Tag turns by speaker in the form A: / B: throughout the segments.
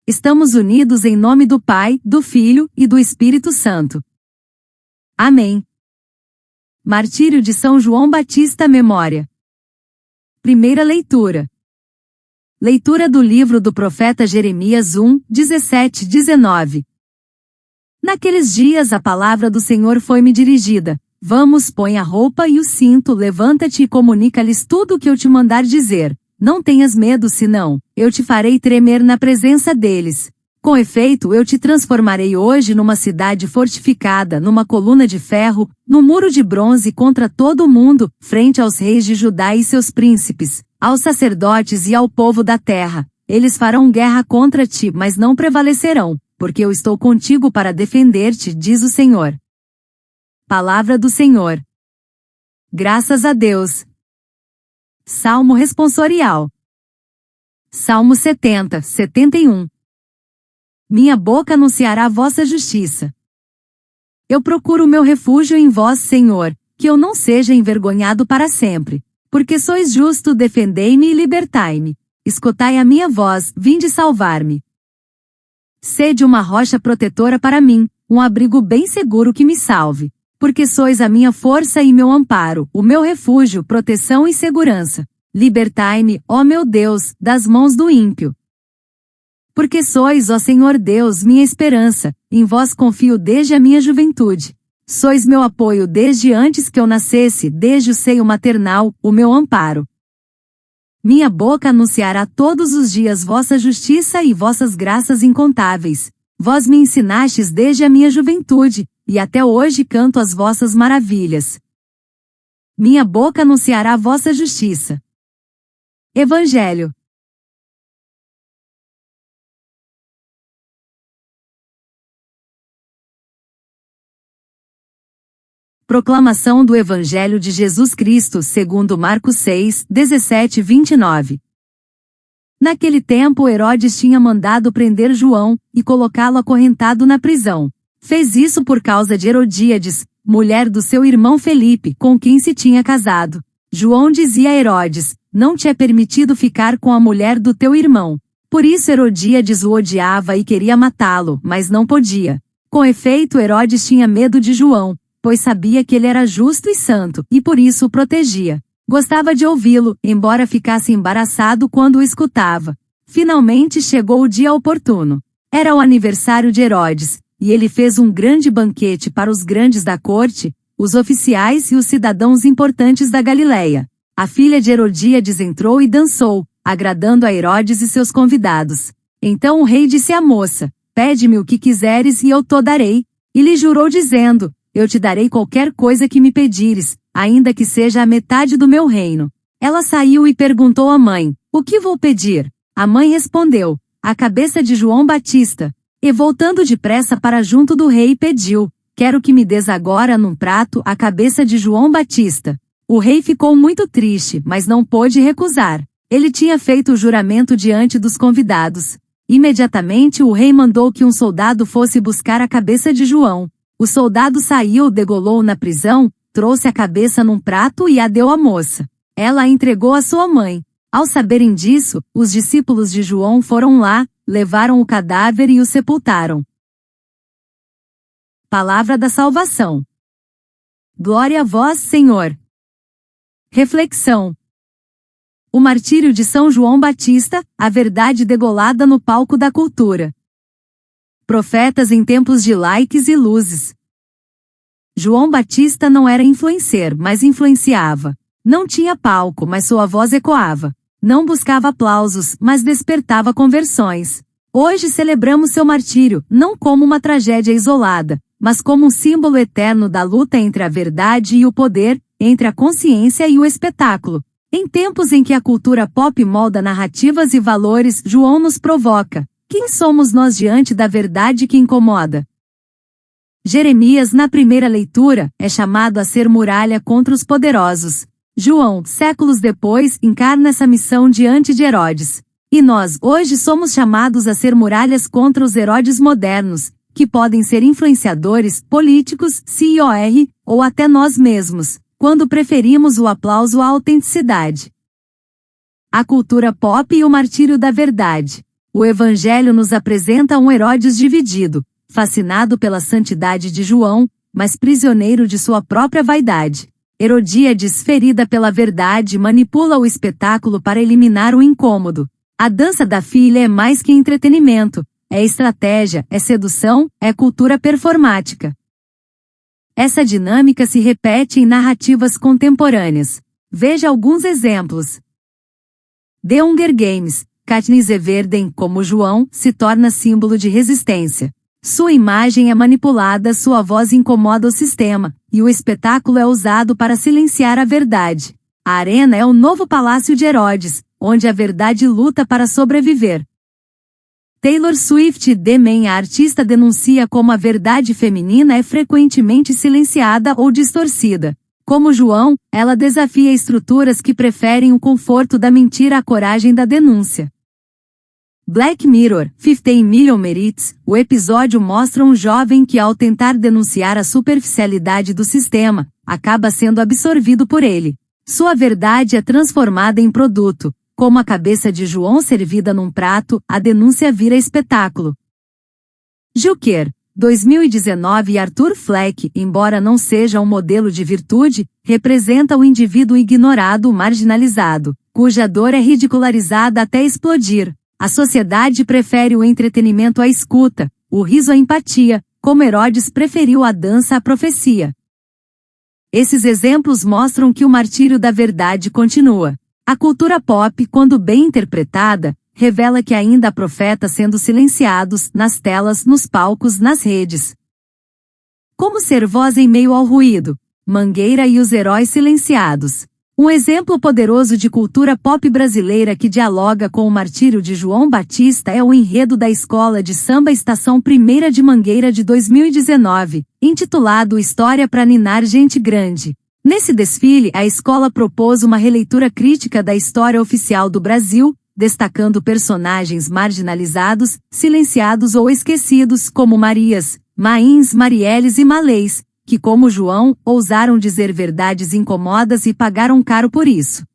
A: Estamos unidos em nome do Pai, do Filho e do Espírito Santo. Amém. Martírio de São João Batista, memória. Primeira leitura. Leitura do livro do profeta Jeremias 17-19. Naqueles dias a palavra do Senhor foi-me dirigida. Vamos, põe a roupa e o cinto, levanta-te e comunica-lhes tudo o que eu te mandar dizer. Não tenhas medo, senão, eu te farei tremer na presença deles. Com efeito, eu te transformarei hoje numa cidade fortificada, numa coluna de ferro, num muro de bronze contra todo o mundo, frente aos reis de Judá e seus príncipes, aos sacerdotes e ao povo da terra. Eles farão guerra contra ti, mas não prevalecerão, porque eu estou contigo para defender-te, diz o Senhor. Palavra do Senhor. Graças a Deus. Salmo responsorial. Salmo 71. Minha boca anunciará a vossa justiça. Eu procuro o meu refúgio em vós, Senhor, que eu não seja envergonhado para sempre. Porque sois justo, defendei-me e libertai-me. Escutai a minha voz, vinde salvar-me. Sede uma rocha protetora para mim, um abrigo bem seguro que me salve. Porque sois a minha força e meu amparo, o meu refúgio, proteção e segurança. Libertai-me, ó meu Deus, das mãos do ímpio. Porque sois, ó Senhor Deus, minha esperança, em vós confio desde a minha juventude. Sois meu apoio desde antes que eu nascesse, desde o seio maternal, o meu amparo. Minha boca anunciará todos os dias vossa justiça e vossas graças incontáveis. Vós me ensinastes desde a minha juventude, e até hoje canto as vossas maravilhas. Minha boca anunciará vossa justiça. Evangelho. Proclamação do Evangelho de Jesus Cristo segundo Marcos 6, 17-29. Naquele tempo Herodes tinha mandado prender João, e colocá-lo acorrentado na prisão. Fez isso por causa de Herodíades, mulher do seu irmão Felipe, com quem se tinha casado. João dizia a Herodes, não te é permitido ficar com a mulher do teu irmão. Por isso Herodíades o odiava e queria matá-lo, mas não podia. Com efeito Herodes tinha medo de João, pois sabia que ele era justo e santo, e por isso o protegia. Gostava de ouvi-lo, embora ficasse embaraçado quando o escutava. Finalmente chegou o dia oportuno. Era o aniversário de Herodes, e ele fez um grande banquete para os grandes da corte, os oficiais e os cidadãos importantes da Galileia. A filha de Herodíades entrou e dançou, agradando a Herodes e seus convidados. Então o rei disse à moça, pede-me o que quiseres e eu te darei. E lhe jurou dizendo, eu te darei qualquer coisa que me pedires, ainda que seja a metade do meu reino. Ela saiu e perguntou à mãe, o que vou pedir? A mãe respondeu, a cabeça de João Batista. E voltando depressa para junto do rei pediu, quero que me des agora num prato a cabeça de João Batista. O rei ficou muito triste, mas não pôde recusar. Ele tinha feito o juramento diante dos convidados. Imediatamente o rei mandou que um soldado fosse buscar a cabeça de João. O soldado saiu, degolou na prisão, trouxe a cabeça num prato e a deu à moça. Ela a entregou à sua mãe. Ao saberem disso, os discípulos de João foram lá, levaram o cadáver e o sepultaram. Palavra da salvação. Glória a vós, Senhor. Reflexão. O martírio de São João Batista, a verdade degolada no palco da cultura. Profetas em tempos de likes e luzes. João Batista não era influencer, mas influenciava. Não tinha palco, mas sua voz ecoava. Não buscava aplausos, mas despertava conversões. Hoje celebramos seu martírio, não como uma tragédia isolada, mas como um símbolo eterno da luta entre a verdade e o poder, entre a consciência e o espetáculo. Em tempos em que a cultura pop molda narrativas e valores, João nos provoca. Quem somos nós diante da verdade que incomoda? Jeremias, na primeira leitura, é chamado a ser muralha contra os poderosos. João, séculos depois, encarna essa missão diante de Herodes. E nós, hoje, somos chamados a ser muralhas contra os Herodes modernos, que podem ser influenciadores, políticos, CEOR, ou até nós mesmos, quando preferimos o aplauso à autenticidade. A cultura pop e o martírio da verdade. O Evangelho nos apresenta um Herodes dividido, fascinado pela santidade de João, mas prisioneiro de sua própria vaidade. Herodíades, ferida pela verdade, manipula o espetáculo para eliminar o incômodo. A dança da filha é mais que entretenimento, é estratégia, é sedução, é cultura performática. Essa dinâmica se repete em narrativas contemporâneas. Veja alguns exemplos. The Hunger Games. Katniss Everdeen, como João, se torna símbolo de resistência. Sua imagem é manipulada, sua voz incomoda o sistema, e o espetáculo é usado para silenciar a verdade. A arena é o novo palácio de Herodes, onde a verdade luta para sobreviver. Taylor Swift, The Man. A artista denuncia como a verdade feminina é frequentemente silenciada ou distorcida. Como João, ela desafia estruturas que preferem o conforto da mentira à coragem da denúncia. Black Mirror, 15 Million Merits. O episódio mostra um jovem que, ao tentar denunciar a superficialidade do sistema, acaba sendo absorvido por ele. Sua verdade é transformada em produto. Como a cabeça de João servida num prato, a denúncia vira espetáculo. Joker, 2019. Arthur Fleck, embora não seja um modelo de virtude, representa o indivíduo ignorado, marginalizado, cuja dor é ridicularizada até explodir. A sociedade prefere o entretenimento à escuta, o riso à empatia, como Herodes preferiu a dança à profecia. Esses exemplos mostram que o martírio da verdade continua. A cultura pop, quando bem interpretada, revela que ainda há profetas sendo silenciados, nas telas, nos palcos, nas redes. Como ser voz em meio ao ruído? Mangueira e os heróis silenciados. Um exemplo poderoso de cultura pop brasileira que dialoga com o martírio de João Batista é o enredo da Escola de Samba Estação 1ª de Mangueira de 2019, intitulado História pra Ninar Gente Grande. Nesse desfile, a escola propôs uma releitura crítica da história oficial do Brasil, destacando personagens marginalizados, silenciados ou esquecidos como Marias, Mains, Marielles e Malês, que, como João, ousaram dizer verdades incômodas e pagaram caro por isso.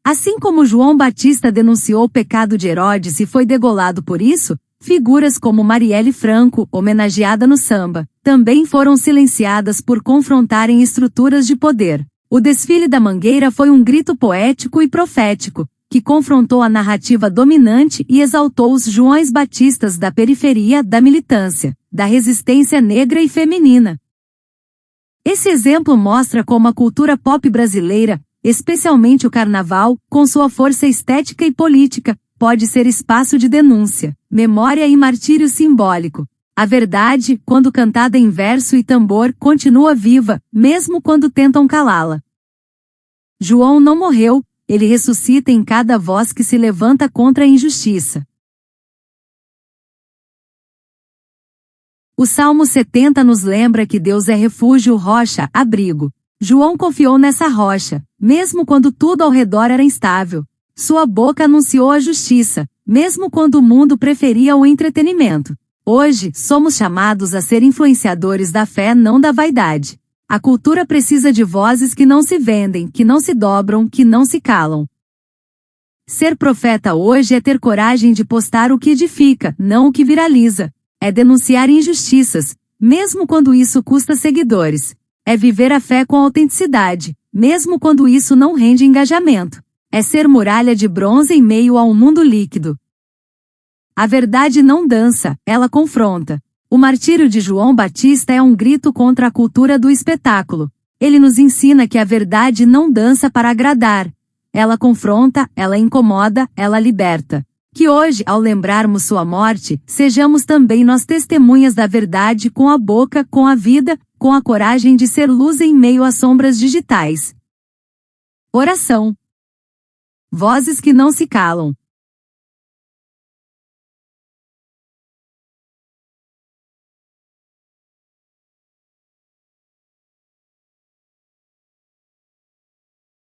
A: Assim como João Batista denunciou o pecado de Herodes e foi degolado por isso, figuras como Marielle Franco, homenageada no samba, também foram silenciadas por confrontarem estruturas de poder. O desfile da Mangueira foi um grito poético e profético, que confrontou a narrativa dominante e exaltou os Joões Batistas da periferia, da militância, da resistência negra e feminina. Esse exemplo mostra como a cultura pop brasileira, especialmente o carnaval, com sua força estética e política, pode ser espaço de denúncia, memória e martírio simbólico. A verdade, quando cantada em verso e tambor, continua viva, mesmo quando tentam calá-la. João não morreu, ele ressuscita em cada voz que se levanta contra a injustiça. O Salmo 70 nos lembra que Deus é refúgio, rocha, abrigo. João confiou nessa rocha, mesmo quando tudo ao redor era instável. Sua boca anunciou a justiça, mesmo quando o mundo preferia o entretenimento. Hoje, somos chamados a ser influenciadores da fé, não da vaidade. A cultura precisa de vozes que não se vendem, que não se dobram, que não se calam. Ser profeta hoje é ter coragem de postar o que edifica, não o que viraliza. É denunciar injustiças, mesmo quando isso custa seguidores. É viver a fé com autenticidade, mesmo quando isso não rende engajamento. É ser muralha de bronze em meio a um mundo líquido. A verdade não dança, ela confronta. O martírio de João Batista é um grito contra a cultura do espetáculo. Ele nos ensina que a verdade não dança para agradar. Ela confronta, ela incomoda, ela liberta. Que hoje, ao lembrarmos sua morte, sejamos também nós testemunhas da verdade com a boca, com a vida, com a coragem de ser luz em meio às sombras digitais. Oração. Vozes que não se calam.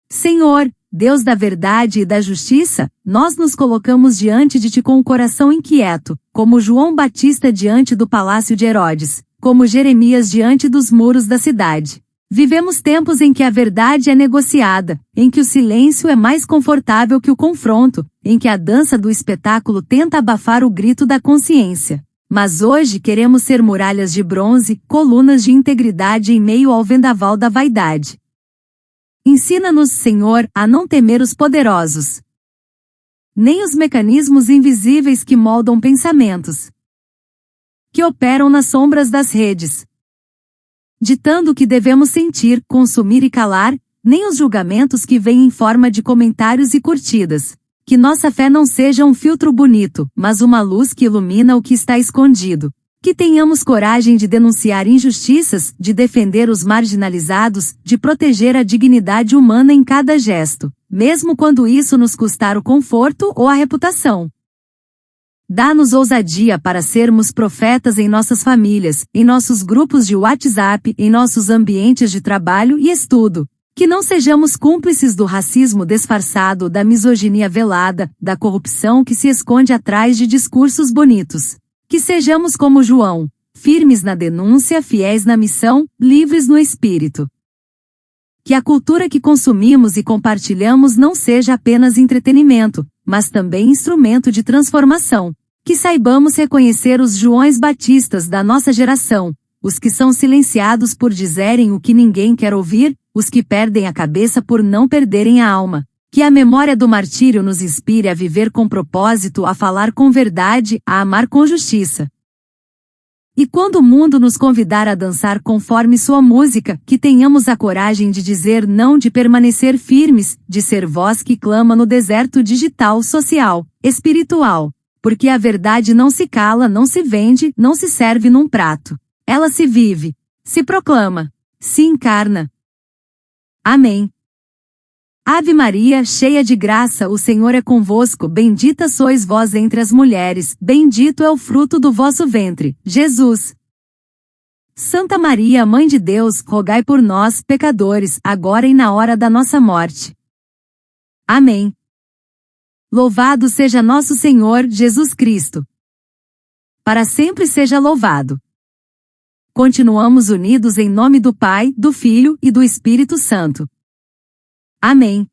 A: Senhor, Deus da verdade e da justiça, nós nos colocamos diante de Ti com o coração inquieto, como João Batista diante do palácio de Herodes, como Jeremias diante dos muros da cidade. Vivemos tempos em que a verdade é negociada, em que o silêncio é mais confortável que o confronto, em que a dança do espetáculo tenta abafar o grito da consciência. Mas hoje queremos ser muralhas de bronze, colunas de integridade em meio ao vendaval da vaidade. Ensina-nos, Senhor, a não temer os poderosos, nem os mecanismos invisíveis que moldam pensamentos, que operam nas sombras das redes, ditando o que devemos sentir, consumir e calar, nem os julgamentos que vêm em forma de comentários e curtidas. Que nossa fé não seja um filtro bonito, mas uma luz que ilumina o que está escondido. Que tenhamos coragem de denunciar injustiças, de defender os marginalizados, de proteger a dignidade humana em cada gesto, mesmo quando isso nos custar o conforto ou a reputação. Dá-nos ousadia para sermos profetas em nossas famílias, em nossos grupos de WhatsApp, em nossos ambientes de trabalho e estudo. Que não sejamos cúmplices do racismo disfarçado, da misoginia velada, da corrupção que se esconde atrás de discursos bonitos. Que sejamos como João, firmes na denúncia, fiéis na missão, livres no espírito. Que a cultura que consumimos e compartilhamos não seja apenas entretenimento, mas também instrumento de transformação. Que saibamos reconhecer os Joões Batistas da nossa geração, os que são silenciados por dizerem o que ninguém quer ouvir, os que perdem a cabeça por não perderem a alma. Que a memória do martírio nos inspire a viver com propósito, a falar com verdade, a amar com justiça. E quando o mundo nos convidar a dançar conforme sua música, que tenhamos a coragem de dizer não, de permanecer firmes, de ser voz que clama no deserto digital, social, espiritual. Porque a verdade não se cala, não se vende, não se serve num prato. Ela se vive, se proclama, se encarna. Amém. Ave Maria, cheia de graça, o Senhor é convosco, bendita sois vós entre as mulheres, bendito é o fruto do vosso ventre, Jesus. Santa Maria, Mãe de Deus, rogai por nós, pecadores, agora e na hora da nossa morte. Amém. Louvado seja nosso Senhor Jesus Cristo. Para sempre seja louvado. Continuamos unidos em nome do Pai, do Filho e do Espírito Santo. Amém.